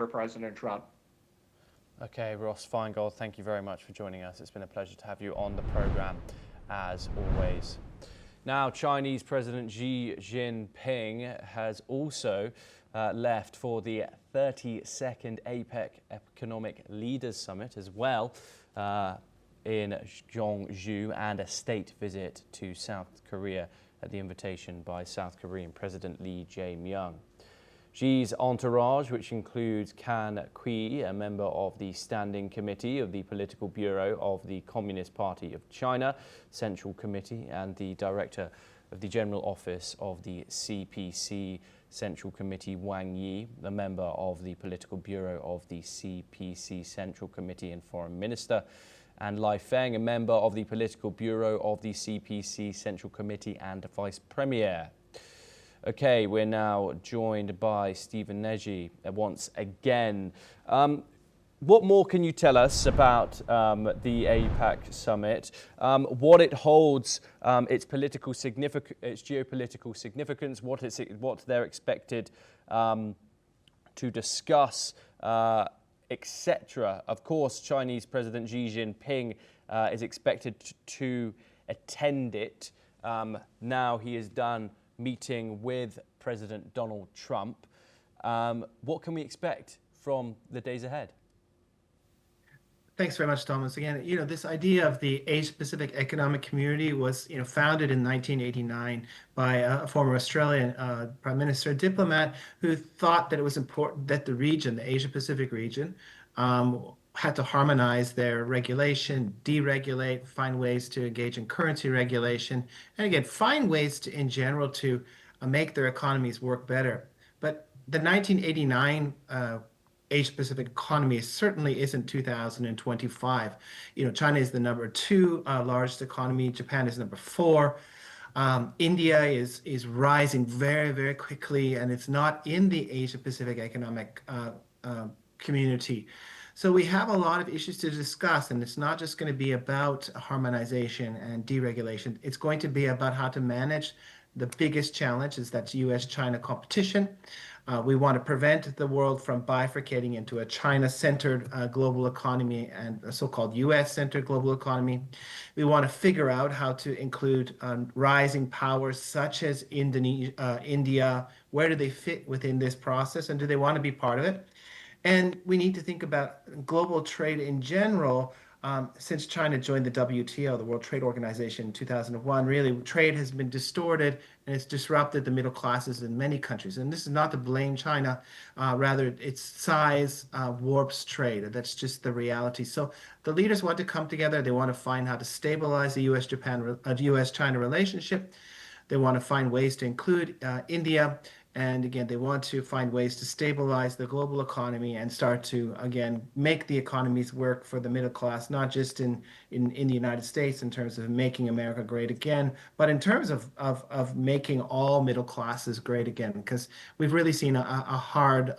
for President Trump. Okay, Ross Feingold, thank you very much for joining us. It's been a pleasure to have you on the program, as always. Now, Chinese President Xi Jinping has also left for the 32nd APEC Economic Leaders Summit as well in Gwangju, and a state visit to South Korea at the invitation by South Korean President Lee Jae-myung. Xi's entourage, which includes Kan Kui, a member of the Standing Committee of the Political Bureau of the Communist Party of China Central Committee, and the Director of the General Office of the CPC Central Committee, Wang Yi, a member of the Political Bureau of the CPC Central Committee and Foreign Minister, and Lai Feng, a member of the Political Bureau of the CPC Central Committee and Vice Premier. Okay, we're now joined by Stephen Neji once again. What more can you tell us about the APEC summit? What it holds, its political significance, its geopolitical significance, what they're expected to discuss, etc. Of course, Chinese President Xi Jinping is expected to attend it. Now he is done meeting with President Donald Trump. What can we expect from the days ahead? Thanks very much, Thomas. Again, this idea of the Asia-Pacific Economic Community was, founded in 1989 by a former Australian Prime Minister, a diplomat, who thought that it was important that the region, the Asia-Pacific region, had to harmonize their regulation, deregulate, find ways to engage in currency regulation, and again, find ways to, in general, to make their economies work better. But the 1989 Asia-Pacific economy certainly isn't 2025. China is the #2 largest economy. Japan is #4. India is rising very, very quickly, and it's not in the Asia-Pacific Economic Community. So we have a lot of issues to discuss, and it's not just going to be about harmonization and deregulation. It's going to be about how to manage the biggest challenge, is that U.S.-China competition. We want to prevent the world from bifurcating into a China-centered global economy and a so-called U.S.-centered global economy. We want to figure out how to include rising powers such as India. Where do they fit within this process, and do they want to be part of it? And we need to think about global trade in general. Since China joined the WTO, the World Trade Organization, in 2001, really trade has been distorted, and it's disrupted the middle classes in many countries. And this is not to blame China, rather its size warps trade. That's just the reality. So the leaders want to come together. They want to find how to stabilize the U.S.-China relationship. They want to find ways to include India. And again, they want to find ways to stabilize the global economy and start to, again, make the economies work for the middle class, not just in the United States in terms of making America great again, but in terms of making all middle classes great again, because we've really seen a hard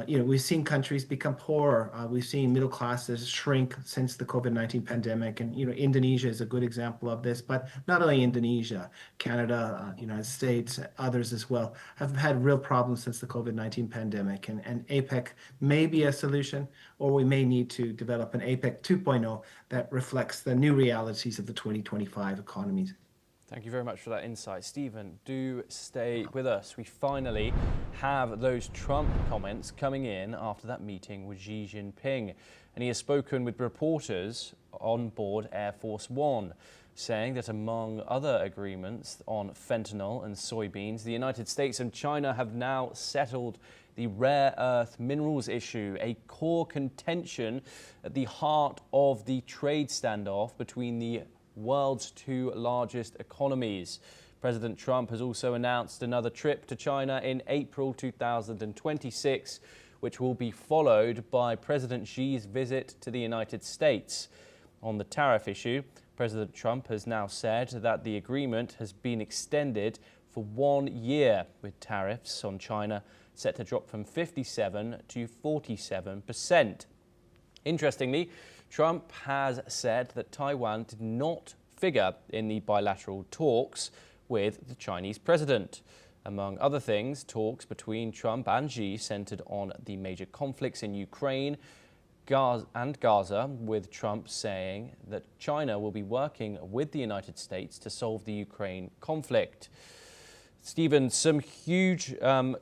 we've seen countries become poorer. We've seen middle classes shrink since the COVID-19 pandemic. And, Indonesia is a good example of this. But not only Indonesia, Canada, United States, others as well, have had real problems since the COVID-19 pandemic. And APEC may be a solution, or we may need to develop an APEC 2.0 that reflects the new realities of the 2025 economies. Thank you very much for that insight. Stephen, do stay with us. We finally have those Trump comments coming in after that meeting with Xi Jinping. And he has spoken with reporters on board Air Force One, saying that among other agreements on fentanyl and soybeans, the United States and China have now settled the rare earth minerals issue, a core contention at the heart of the trade standoff between the world's two largest economies. President Trump has also announced another trip to China in April 2026, which will be followed by President Xi's visit to the United States. On the tariff issue, President Trump has now said that the agreement has been extended for 1 year, with tariffs on China set to drop from 57% to 47%. Interestingly, Trump has said that Taiwan did not figure in the bilateral talks with the Chinese president. Among other things, talks between Trump and Xi centered on the major conflicts in Ukraine and Gaza, with Trump saying that China will be working with the United States to solve the Ukraine conflict. Stephen, some huge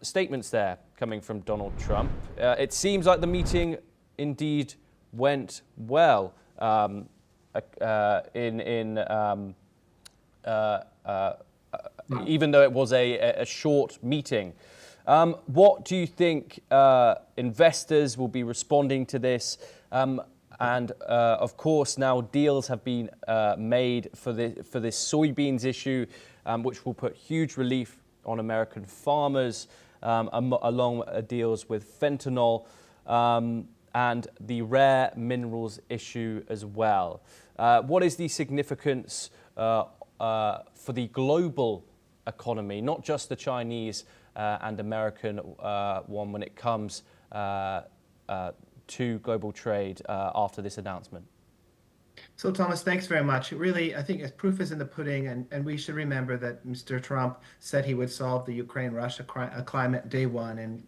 statements there coming from Donald Trump. It seems like the meeting indeed went well. Even though it was a short meeting. What do you think investors will be responding to this? Of course, now deals have been made for this soybeans issue, which will put huge relief on American farmers, along deals with fentanyl and the rare minerals issue as well. What is the significance for the global economy, not just the Chinese and American one, when it comes to global trade after this announcement? So, Thomas, thanks very much. Really, I think proof is in the pudding, and we should remember that Mr. Trump said he would solve the Ukraine-Russia climate day one, and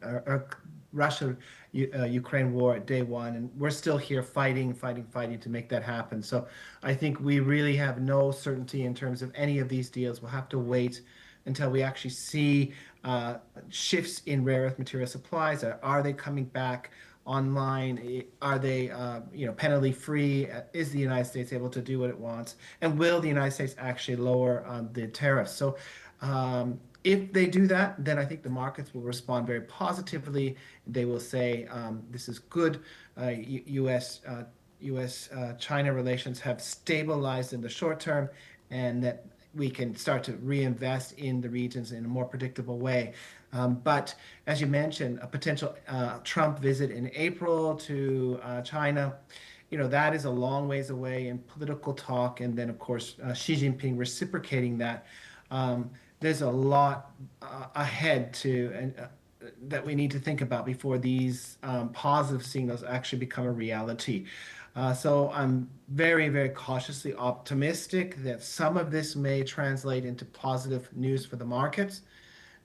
Russia-Ukraine war at day one, and we're still here fighting to make that happen. So I think we really have no certainty in terms of any of these deals. We'll have to wait until we actually see shifts in rare earth material supplies. Are they coming back online? Are they penalty free? Is the United States able to do what it wants? And will the United States actually lower the tariffs? So if they do that, then I think the markets will respond very positively. They will say this is good. U.S.-China relations have stabilized in the short term, and that we can start to reinvest in the regions in a more predictable way. But as you mentioned, a potential Trump visit in April to China, that is a long ways away in political talk. And then, of course, Xi Jinping reciprocating that. There's a lot ahead that we need to think about before these positive signals actually become a reality. So I'm very, very cautiously optimistic that some of this may translate into positive news for the markets.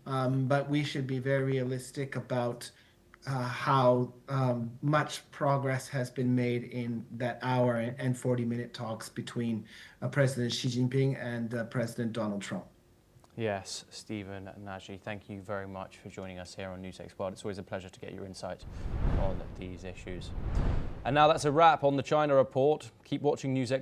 But we should be very realistic about how much progress has been made in that hour and 40-minute talks between President Xi Jinping and President Donald Trump. Yes, Stephen Nagy, thank you very much for joining us here on NewsX World. It's always a pleasure to get your insight on these issues. And now that's a wrap on the China report. Keep watching NewsX